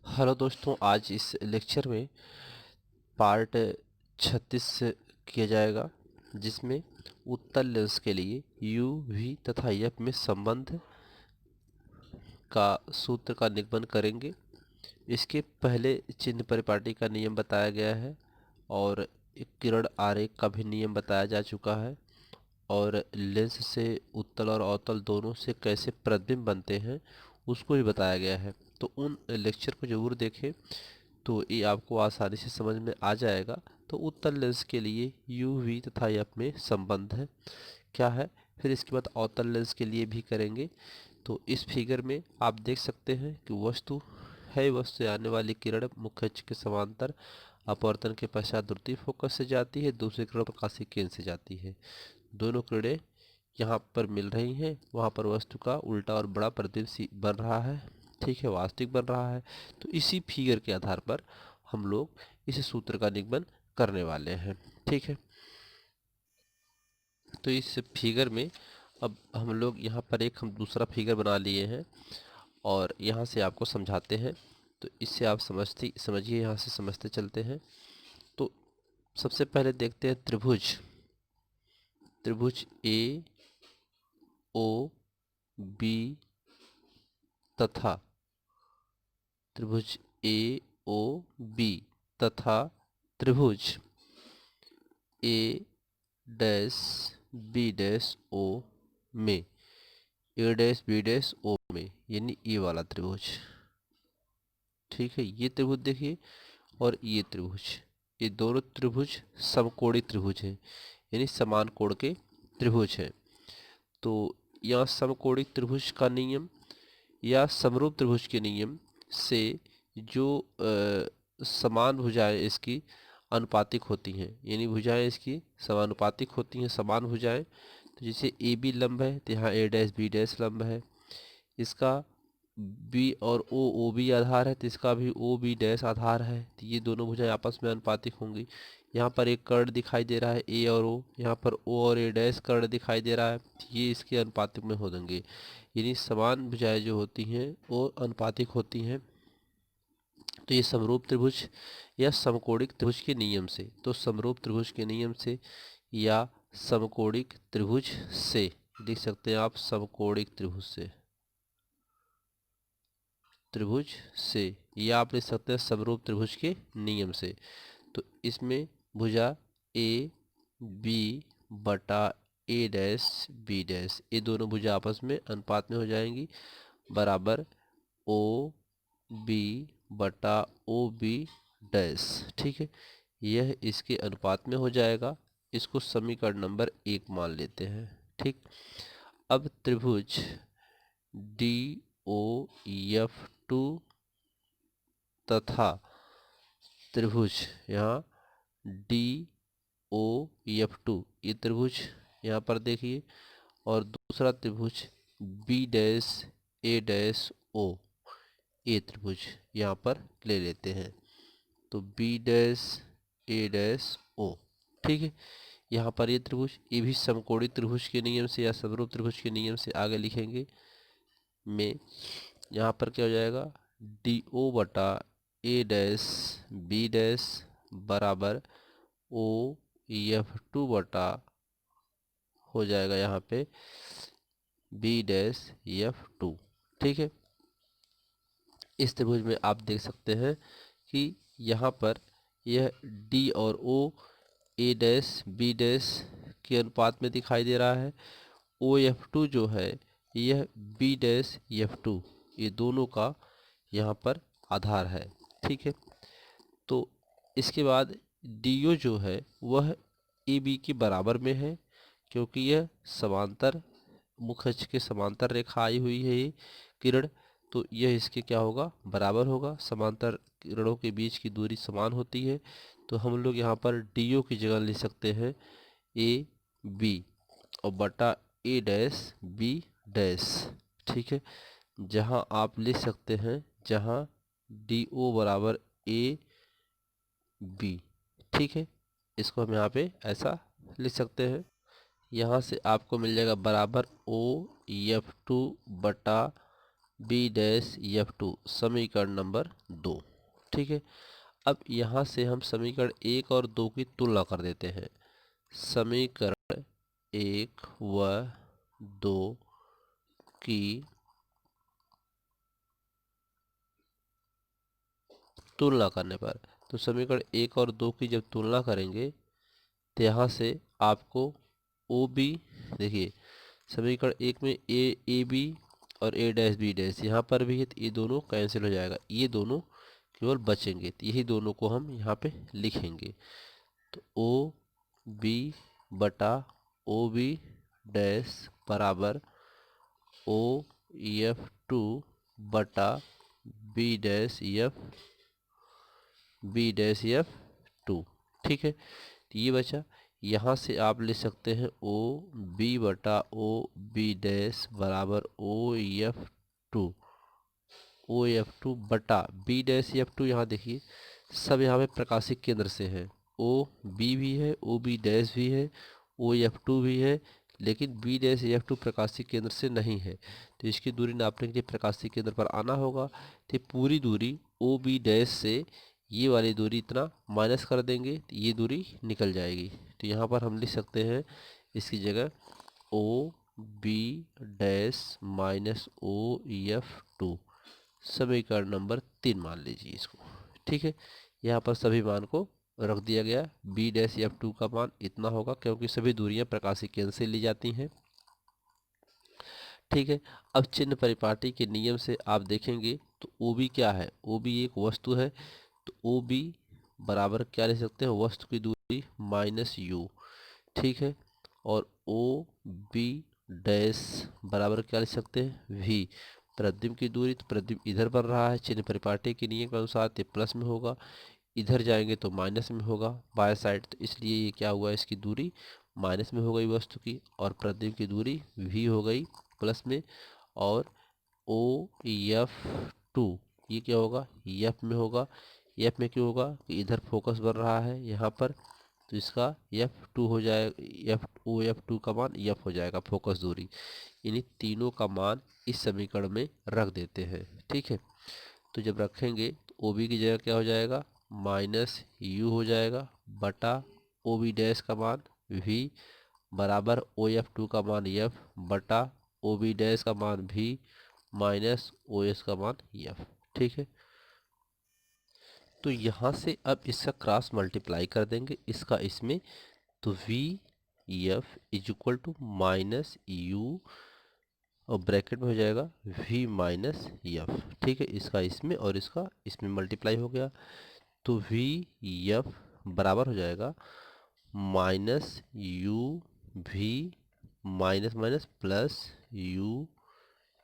Hello दोस्तों, आज इस लेक्चर में पार्ट 36 किया जाएगा, जिसमें उत्तल लेंस के लिए यू वी तथा एफ में संबंध का सूत्र का निगमन करेंगे। इसके पहले चिन्ह परिपाटी का नियम बताया गया है और एक किरण आरेख का भी नियम बताया जा चुका है, और लेंस से उत्तल और अवतल दोनों से कैसे प्रतिबिंब बनते हैं उसको भी बताया गया है। तो उन लेक्चर को ज़रूर देखें, तो ये आपको आसानी से समझ में आ जाएगा। तो उत्तल लेंस के लिए यू वी तथा एफ में संबंध है क्या है, फिर इसके बाद अवतल लेंस के लिए भी करेंगे। तो इस फिगर में आप देख सकते हैं कि वस्तु से आने वाली किरण मुख्य अक्ष के समांतर अपवर्तन के पश्चात द्वितीय फोकस से जाती है, दूसरी किरण प्रकाशीय केंद्र से जाती है। दोनों किरणें यहाँ पर मिल रही हैं, वहाँ पर वस्तु का उल्टा और बड़ा प्रतिबिंब बन रहा है, ठीक है, वास्तविक बन रहा है। तो इसी फिगर के आधार पर हम लोग इस सूत्र का निगमन करने वाले हैं, ठीक है। तो इस फिगर में अब हम लोग यहाँ पर हम दूसरा फिगर बना लिए हैं और यहाँ से आपको समझाते हैं। तो इससे आप समझिए, यहाँ से समझते चलते हैं। तो सबसे पहले देखते हैं त्रिभुज त्रिभुज ए ओ बी तथा त्रिभुज ए ओ बी तथा त्रिभुज A dash B dash O में, ए डैश बी डैश ओ में, यानी ये वाला त्रिभुज, ठीक है। ये त्रिभुज देखिए और ये त्रिभुज, ये दोनों त्रिभुज समकोणी त्रिभुज हैं, यानी समान कोण के त्रिभुज हैं। तो यहाँ समकोणी त्रिभुज का नियम या समरूप त्रिभुज के नियम से जो समान भुजाएं इसकी अनुपातिक होती हैं, यानी भुजाएं इसकी समानुपातिक होती हैं, समान भुजाएं। तो जैसे ए बी लंब है तो यहाँ ए डैश बी डैश लंब है, इसका बी और ओ बी आधार है तो इसका भी ओ बी डैश आधार है, तो ये दोनों भुजाएं आपस में अनुपातिक होंगी। यहाँ पर एक कर्ण दिखाई दे रहा है ए और ओ, यहाँ पर ओ और ए डैश कर्ण दिखाई दे रहा है, तो ये इसके अनुपातिक में हो देंगे, यानी समान भुजाएं जो होती हैं वो अनुपातिक होती हैं। तो ये समरूप त्रिभुज या समकोणिक त्रिभुज के नियम से, तो समरूप त्रिभुज के नियम से या समकोणिक त्रिभुज से लिख सकते हैं आप, समकोणिक त्रिभुज से या आप लिख सकते हैं समरूप त्रिभुज के नियम से। तो इसमें भुजा ए बी बटा ए डैश बी डैश, ये दोनों भुजा आपस में अनुपात में हो जाएंगी, बराबर ओ बी बटा ओ बी डैश, ठीक है। यह इसके अनुपात में हो जाएगा। इसको समीकरण नंबर 1 मान लेते हैं, ठीक। अब त्रिभुज डी ओ एफ टू तथा त्रिभुज यहाँ डी ओ एफ टू, ये त्रिभुज यहाँ पर देखिए, और दूसरा त्रिभुज बी डैश ए डैश ओ, ए त्रिभुज यहाँ पर ले लेते हैं। तो बी डैश ए डैश ओ, ठीक है। यहाँ पर ये त्रिभुज, ये भी समकोणी त्रिभुज के नियम से या समरूप त्रिभुज के नियम से आगे लिखेंगे में, यहाँ पर क्या हो जाएगा, डी ओ बटा ए डैश बी डैश बराबर ओ एफ टू बटा हो जाएगा यहाँ पे बी डैश एफ टू, ठीक है। इस त्रिभुज में आप देख सकते हैं कि यहाँ पर यह डी और ओ ए डैश बी डैश के अनुपात में दिखाई दे रहा है। ओ एफ टू जो है यह बी डैश एफ टू, ये दोनों का यहाँ पर आधार है, ठीक है। तो इसके बाद डी ओ जो है वह ए बी के बराबर में है, क्योंकि यह समांतर मुख्य अक्ष के समांतर रेखा आई हुई है ये किरण, तो यह इसके क्या होगा, बराबर होगा। समांतर किरणों के बीच की दूरी समान होती है, तो हम लोग यहाँ पर डी ओ की जगह लिख सकते हैं ए बी और बटा ए डैश बी डैश, ठीक है। जहाँ आप लिख सकते हैं, जहाँ डी ओ बराबर ए बी, ठीक है, इसको हम यहाँ पे ऐसा लिख सकते हैं। यहाँ से आपको मिल जाएगा बराबर ओ एफ टू बटा बी डैश एफ टू, समीकरण नंबर 2। ठीक है, अब यहाँ से हम समीकरण 1 और 2 की तुलना कर देते हैं। समीकरण 1 व 2 की तुलना करने पर, तो समीकरण 1 और 2 की जब तुलना करेंगे तो यहाँ से आपको ओ बी, देखिए समीकरण 1 में ए बी और ए डैश बी डैश यहाँ पर भी है, तो ये दोनों कैंसिल हो जाएगा, ये दोनों केवल बचेंगे, तो यही दोनों को हम यहाँ पे लिखेंगे। तो ओ बी बटा ओ बी डैश बराबर ओ एफ टू बटा बी डैश एफ टू। ठीक है, तो ये बचा। यहाँ से आप ले सकते हैं ओ बी बटा ओ बी डैश बराबर ओ एफ टू बटा बी डैश एफ टू। यहाँ देखिए सब यहाँ पे प्रकाशिक केंद्र से है, ओ बी भी है, ओ बी डैश भी है, ओ एफ टू भी है, लेकिन बी डैश एफ टू प्रकाशिक केंद्र से नहीं है, तो इसकी दूरी नापने के लिए प्रकाशिक केंद्र पर आना होगा। तो पूरी दूरी ओ बी डैश से ये वाली दूरी इतना माइनस कर देंगे तो ये दूरी निकल जाएगी। तो यहाँ पर हम लिख सकते हैं इसकी जगह O B dash minus O F two, समीकरण नंबर 3 मान लीजिए इसको। ठीक है, यहाँ पर सभी मान को रख दिया गया। बी डैश एफ टू का मान इतना होगा क्योंकि सभी दूरियां प्रकाशिक केंद्र से ली जाती हैं। ठीक है, अब चिन्ह परिपाटी के नियम से आप देखेंगे तो ओ बी क्या है, ओ बी एक वस्तु है, तो ओ बी बराबर क्या ले सकते हैं, वस्तु की दूरी माइनस यू। ठीक है, और ओ बी डैश बराबर क्या लिख सकते हैं, वी, प्रतिबिंब की दूरी, तो प्रतिबिंब इधर बन रहा है, चिन्ह परिपाटी के नियम के अनुसार ये प्लस में होगा, इधर जाएंगे तो माइनस में होगा बाय साइड, तो इसलिए ये क्या हुआ, इसकी दूरी माइनस में हो गई वस्तु की, और प्रतिबिंब की दूरी वी हो गई प्लस में। और ओ एफ टू ये क्या होगा, एफ में होगा। एफ में क्यों होगा कि इधर फोकस बन रहा है यहाँ पर, तो इसका एफ टू हो जाएगा, एफ ओ एफ टू का मान एफ हो जाएगा फोकस दूरी। इन्हीं तीनों का मान इस समीकरण में रख देते हैं। ठीक है, तो जब रखेंगे तो ओ बी की जगह क्या हो जाएगा, माइनस यू हो जाएगा बटा ओ बी डैश का मान वी बराबर ओ एफ टू का मान एफ बटा ओ बी डैश का मान भी माइनस ओ एस का मान एफ। ठीक है, तो यहाँ से अब इसका क्रॉस मल्टीप्लाई कर देंगे इसका इसमें, तो V F is equal to minus U और ब्रैकेट में हो जाएगा वी माइनस एफ। ठीक है, इसका इसमें और इसका इसमें मल्टीप्लाई हो गया, तो वी एफ बराबर हो जाएगा minus U V minus minus plus U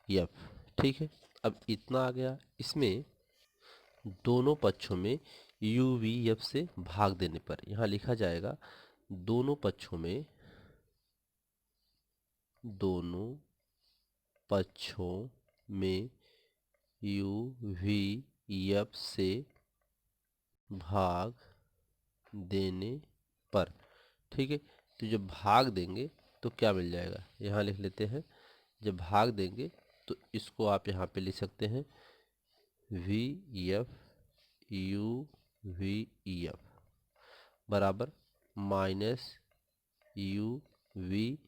F. ठीक है, अब इतना आ गया, इसमें दोनों पक्षों में यू वी एफ से भाग देने पर यहाँ लिखा जाएगा दोनों पक्षों में यू वी एफ से भाग देने पर। ठीक है, तो जब भाग देंगे तो क्या मिल जाएगा, यहाँ लिख लेते हैं, जब भाग देंगे तो इसको आप यहाँ पे लिख सकते हैं V F you V F बराबर माइनस यू वी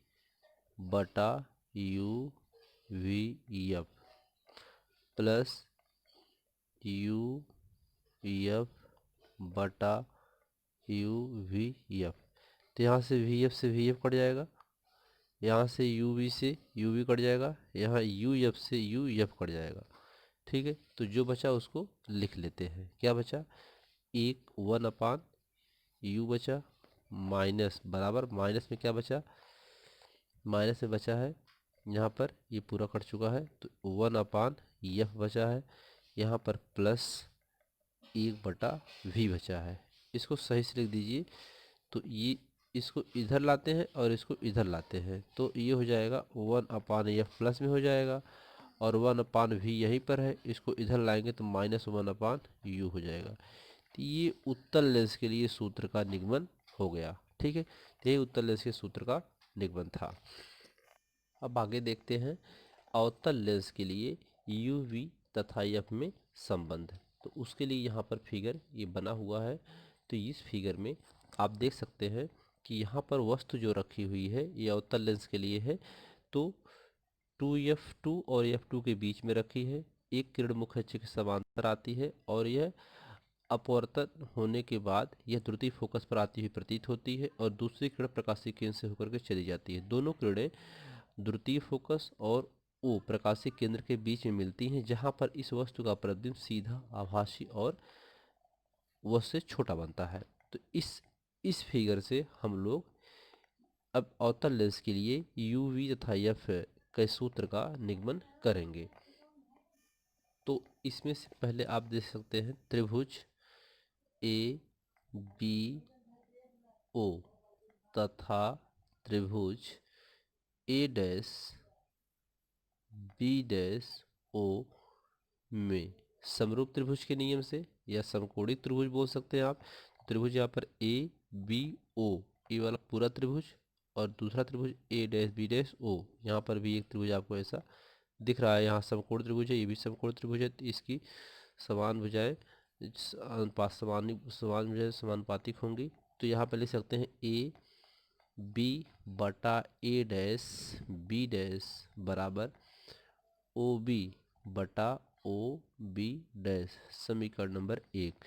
बटा U V F plus U F बटा यू वी एफ। तो यहाँ से वी एफ से वी एफ कट जाएगा, यहाँ से यू वी से यू वी कट जाएगा, यहाँ यू एफ से यू एफ कट जाएगा। ठीक है, तो जो बचा उसको लिख लेते हैं, क्या बचा, एक वन अपान यू बचा माइनस बराबर माइनस में क्या बचा, माइनस में बचा है यहाँ पर ये पूरा कट चुका है, तो वन अपान एफ बचा है, यहाँ पर प्लस एक बटा वी बचा है। इसको सही से लिख दीजिए, तो ये इसको इधर लाते हैं और इसको इधर लाते हैं, तो ये हो जाएगा वन अपान एफ प्लस में हो जाएगा, और वन अपान वी यहीं पर है, इसको इधर लाएंगे तो माइनस वन अपान यू हो जाएगा। तो ये उत्तल लेंस के लिए सूत्र का निगमन हो गया। ठीक है, तो ये उत्तल लेंस के सूत्र का निगमन था। अब आगे देखते हैं अवतल लेंस के लिए यू वी तथा एफ में संबंध। तो उसके लिए यहाँ पर फिगर ये बना हुआ है। तो इस फिगर में आप देख सकते हैं कि यहाँ पर वस्तु जो रखी हुई है ये अवतल लेंस के लिए है। तो 2f2 और f2 के बीच में रखी है। एक किरण मुख्य अक्ष के समांतर आती है और यह अपवर्तन होने के बाद यह द्वितीय फोकस पर आती हुई प्रतीत होती है और दूसरी किरण प्रकाशीय केंद्र से होकर के चली जाती है। दोनों किरणें द्वितीय फोकस और ओ प्रकाशीय केंद्र के बीच में मिलती हैं, जहां पर इस वस्तु का प्रतिबिंब सीधा, आभासी और वह से छोटा बनता है। तो इस फिगर से हम लोग अब अवतल लेंस के लिए यू वी तथा एफ के सूत्र का निगमन करेंगे। तो इसमें से पहले आप देख सकते हैं त्रिभुज ए बी ओ तथा त्रिभुज A dash B dash O में समरूप त्रिभुज के नियम से या समकोणिक त्रिभुज बोल सकते हैं आप। त्रिभुज यहाँ पर ए बी ओ, ये वाला पूरा त्रिभुज और दूसरा त्रिभुज A dash B dash O, यहाँ पर भी एक त्रिभुज आपको ऐसा दिख रहा है। यहाँ समकोण त्रिभुज है, ये भी समकोण त्रिभुज है। तो इसकी समान भुजाएं अनुपात समान भुजाएं समानुपातिक होंगी। तो यहाँ पर लिख सकते हैं ए बी बटा ए डैश बी डैश बराबर ओ बी बटा ओ बी डैश, समीकरण नंबर 1।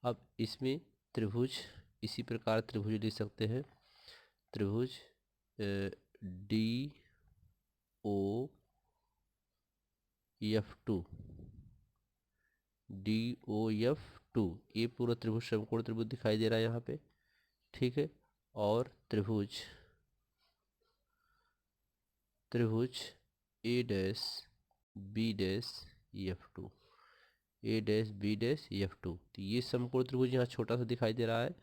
अब इसमें त्रिभुज इसी प्रकार त्रिभुज लिख सकते हैं। त्रिभुज D O F two, D O F two, ये पूरा त्रिभुज समकोण त्रिभुज दिखाई दे रहा है यहाँ पे, ठीक है। और त्रिभुज A dash B dash F two, A dash B dash F two, तो ये समकोण त्रिभुज यहाँ छोटा सा दिखाई दे रहा है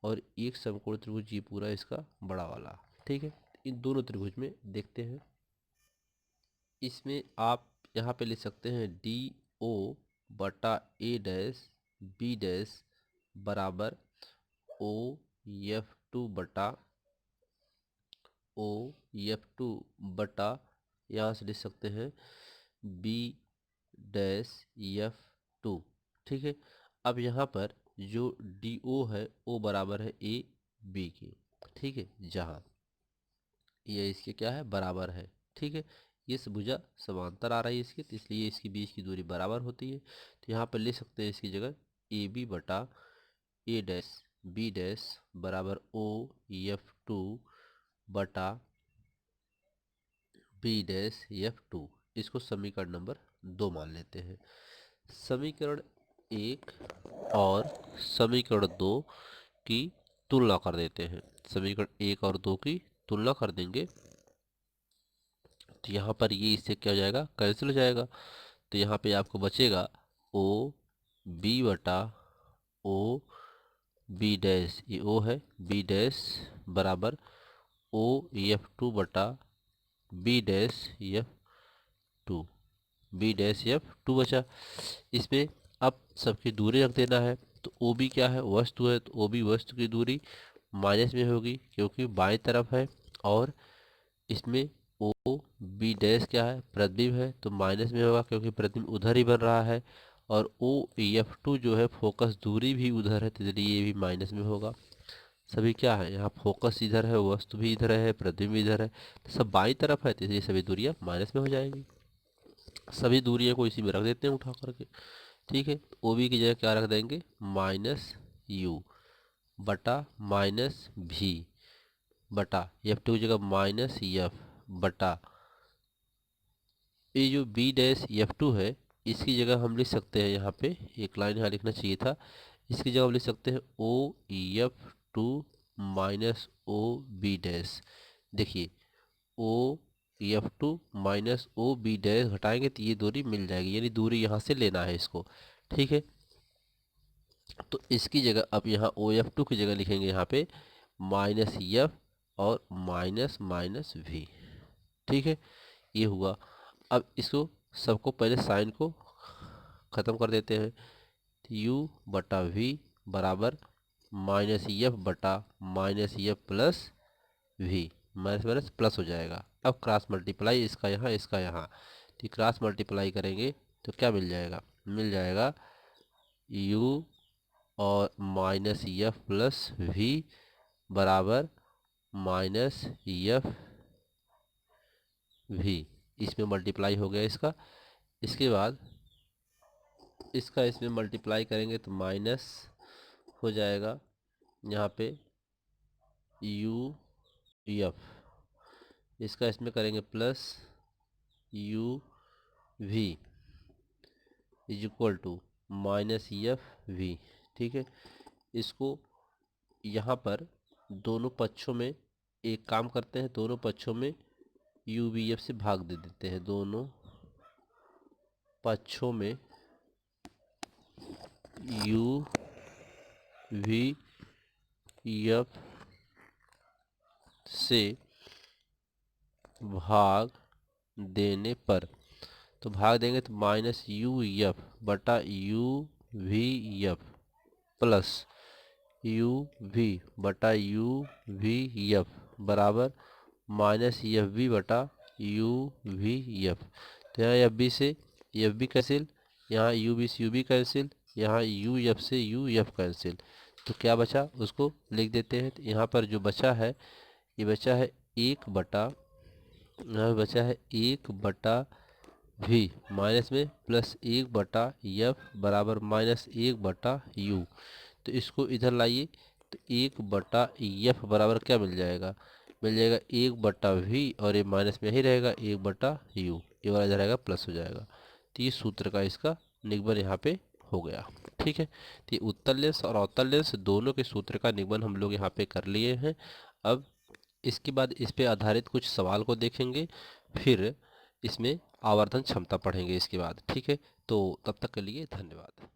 और एक समकोण त्रिभुज ये पूरा इसका बड़ा वाला, ठीक है। इन दोनों त्रिभुज में देखते हैं। इसमें आप यहाँ पे लिख सकते हैं डी ओ बटा ए डैश बी डैश बराबर ओ एफ टू बटा यहाँ से लिख सकते हैं बी डैश एफ टू, ठीक है। अब यहाँ पर जो डी ओ है ओ बराबर है ए बी के, ठीक है, जहाँ ये इसके क्या है बराबर है, ठीक है। ये भुजा समांतर आ रही है इसकी, तो इसलिए इसके बीच की दूरी बराबर होती है। तो यहाँ पर लिख सकते हैं इसकी जगह ए बी बटा ए डैश बी डैश बराबर ओ एफ टू बटा बी डैश एफ टू। इसको समीकरण नंबर 2 मान लेते हैं। समीकरण 1 और समीकरण 2 की तुलना कर देते हैं। समीकरण 1 और 2 की तुलना कर देंगे तो यहाँ पर ये इससे क्या हो जाएगा, कैंसिल हो जाएगा। तो यहाँ पे आपको बचेगा ओ बी बटा ओ बी डैश, ये ओ है, बी डैश बराबर ओ एफ टू बटा B dash F two, B dash F two बचा। इसमें अब सबकी दूरी रख देना है। तो ओ बी क्या है, वस्तु है, तो ओ बी वस्तु की दूरी माइनस में होगी क्योंकि बाएं तरफ है। और इसमें ओ बी डैश क्या है, प्रतिबिंब है, तो माइनस में होगा क्योंकि प्रतिबिंब उधर ही बन रहा है। और ओ एफ टू जो है फोकस दूरी भी उधर है, तो इसलिए ये भी माइनस में होगा। सभी क्या है, यहाँ फोकस इधर है, वस्तु भी इधर है, प्रतिबिंब भी इधर है, तो सब बाई तरफ है, तो इसलिए सभी दूरियां माइनस में हो जाएंगी। सभी दूरियों को इसी में रख देते हैं उठा करके, ठीक है। ओ बी की जगह क्या रख देंगे, माइनस यू बटा माइनस भी बटा एफ टू की जगह माइनस एफ बटा ये जो बी डैश एफ टू है, इसकी जगह हम लिख सकते हैं, यहाँ पे एक लाइन यहाँ लिखना चाहिए था, इसकी जगह हम लिख सकते हैं O F two minus O B dash. देखिए O F two minus O B dash घटाएंगे तो ये दूरी मिल जाएगी, यानी दूरी यहाँ से लेना है इसको, ठीक है। तो इसकी जगह अब यहाँ ओ एफ टू की जगह लिखेंगे यहाँ पे माइनस एफ और माइनस माइनस वी, ठीक है, ये हुआ। अब इसको सबको पहले साइन को ख़त्म कर देते हैं। यू बटा वी बराबर माइनस एफ बटा minus F plus V, minus minus plus हो जाएगा। अब क्रॉस मल्टीप्लाई इसका यहाँ इसका यहाँ, तो क्रॉस मल्टीप्लाई करेंगे तो क्या मिल जाएगा, मिल जाएगा u और माइनस एफ प्लस वी बराबर माइनस एफ वी। इसमें मल्टीप्लाई हो गया इसका। इसके बाद इसका इसमें मल्टीप्लाई करेंगे तो माइनस हो जाएगा यहाँ पे यू एफ। इसका इसमें करेंगे plus U V is equal to minus F V. ठीक है, इसको यहाँ पर दोनों पक्षों में एक काम करते हैं, दोनों पक्षों में यू वी एफ से भाग दे देते हैं। दोनों पक्षों में यू वी एफ से भाग देने पर, तो भाग देंगे तो माइनस यू एफ बटा U V F plus U V बटा यू वी एफ बराबर माइनस एफ बी बटा यू वी एफ। तो यहाँ एफ बी से एफ बी कैंसिल, यहाँ यू बी से यू बी कैंसिल, यहाँ यू एफ से यू एफ कैंसिल। तो क्या बचा उसको लिख देते हैं। तो यहाँ पर जो बचा है, ये बचा है एक बटा, यहाँ बचा है एक बटा वी माइनस में प्लस एक बटा एफ बराबर माइनस एक बटा यू। तो इसको इधर लाइए तो एक बटा एफ बराबर क्या मिल जाएगा, मिल जाएगा एक बटा वी और ये माइनस में ही रहेगा एक बटा यू, ये वाला इधर रहेगा प्लस हो जाएगा। तो ये सूत्र का इसका निगमन यहाँ पे हो गया। ठीक है, तो ये उत्तल लेंस और अवतल लेंस दोनों के सूत्र का निगमन हम लोग यहाँ पे कर लिए हैं। अब इसके बाद इस पे आधारित कुछ सवाल को देखेंगे, फिर इसमें आवर्धन क्षमता पढ़ेंगे इसके बाद। ठीक है, तो तब तक के लिए धन्यवाद।